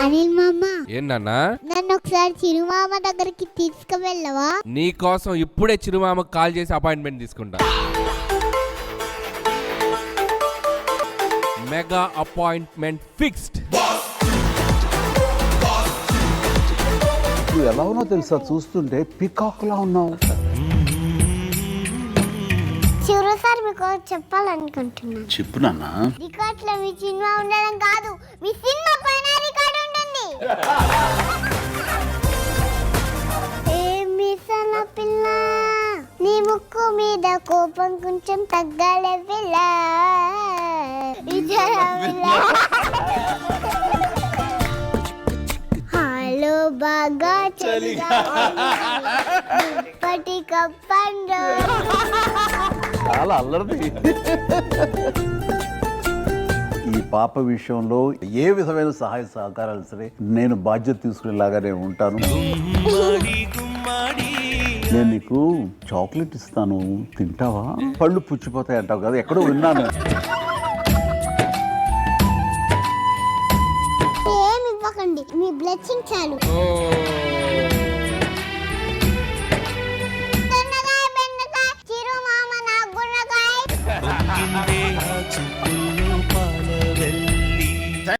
అనిల్ మామ, ఏంటన్నా? నన్ను ఒకసారి చిరుమామ దగ్గరికి తీసుకువెళ్ళవా? నీ కోసం ఇప్పుడే చిరుమామకు కాల్ చేసి అపాయింట్మెంట్ తీసుకుంటా. Mega appointment fixed. నువ్వు ఎలా ఉన్నావు తెలుసా, చూస్తుంటే పికాక్ లా ఉన్నావు. చిరు సార్ మీకు చెప్పాలనుకుంటున్నా. చెప్పు నాన్న. రికార్డ్ లో మీ సినిమా ఉండడం కాదు, మీ సినిమా పైన రికార్డ్ ఉంటుంది. ఏమిసల పిల్ల, నీ ముక్కు మీద కోపం కొంచెం తగ్గాలే పిల్ల. హలో బాగా చలిగా పటి కప్పండు. చాలా అల్లరిది. ఈ పాప విషయంలో ఏ విధమైన సహాయ సహకారాలు సరే నేను బాధ్యత తీసుకునేలాగానే ఉంటాను. నేను నీకు చాక్లెట్ ఇస్తాను, తింటావా? పళ్ళు పుచ్చిపోతాయి అంటావు కదా, ఎక్కడో విన్నాను. ఏమి ఇవ్వకండి, మీ బ్లెస్సింగ్ చాలు.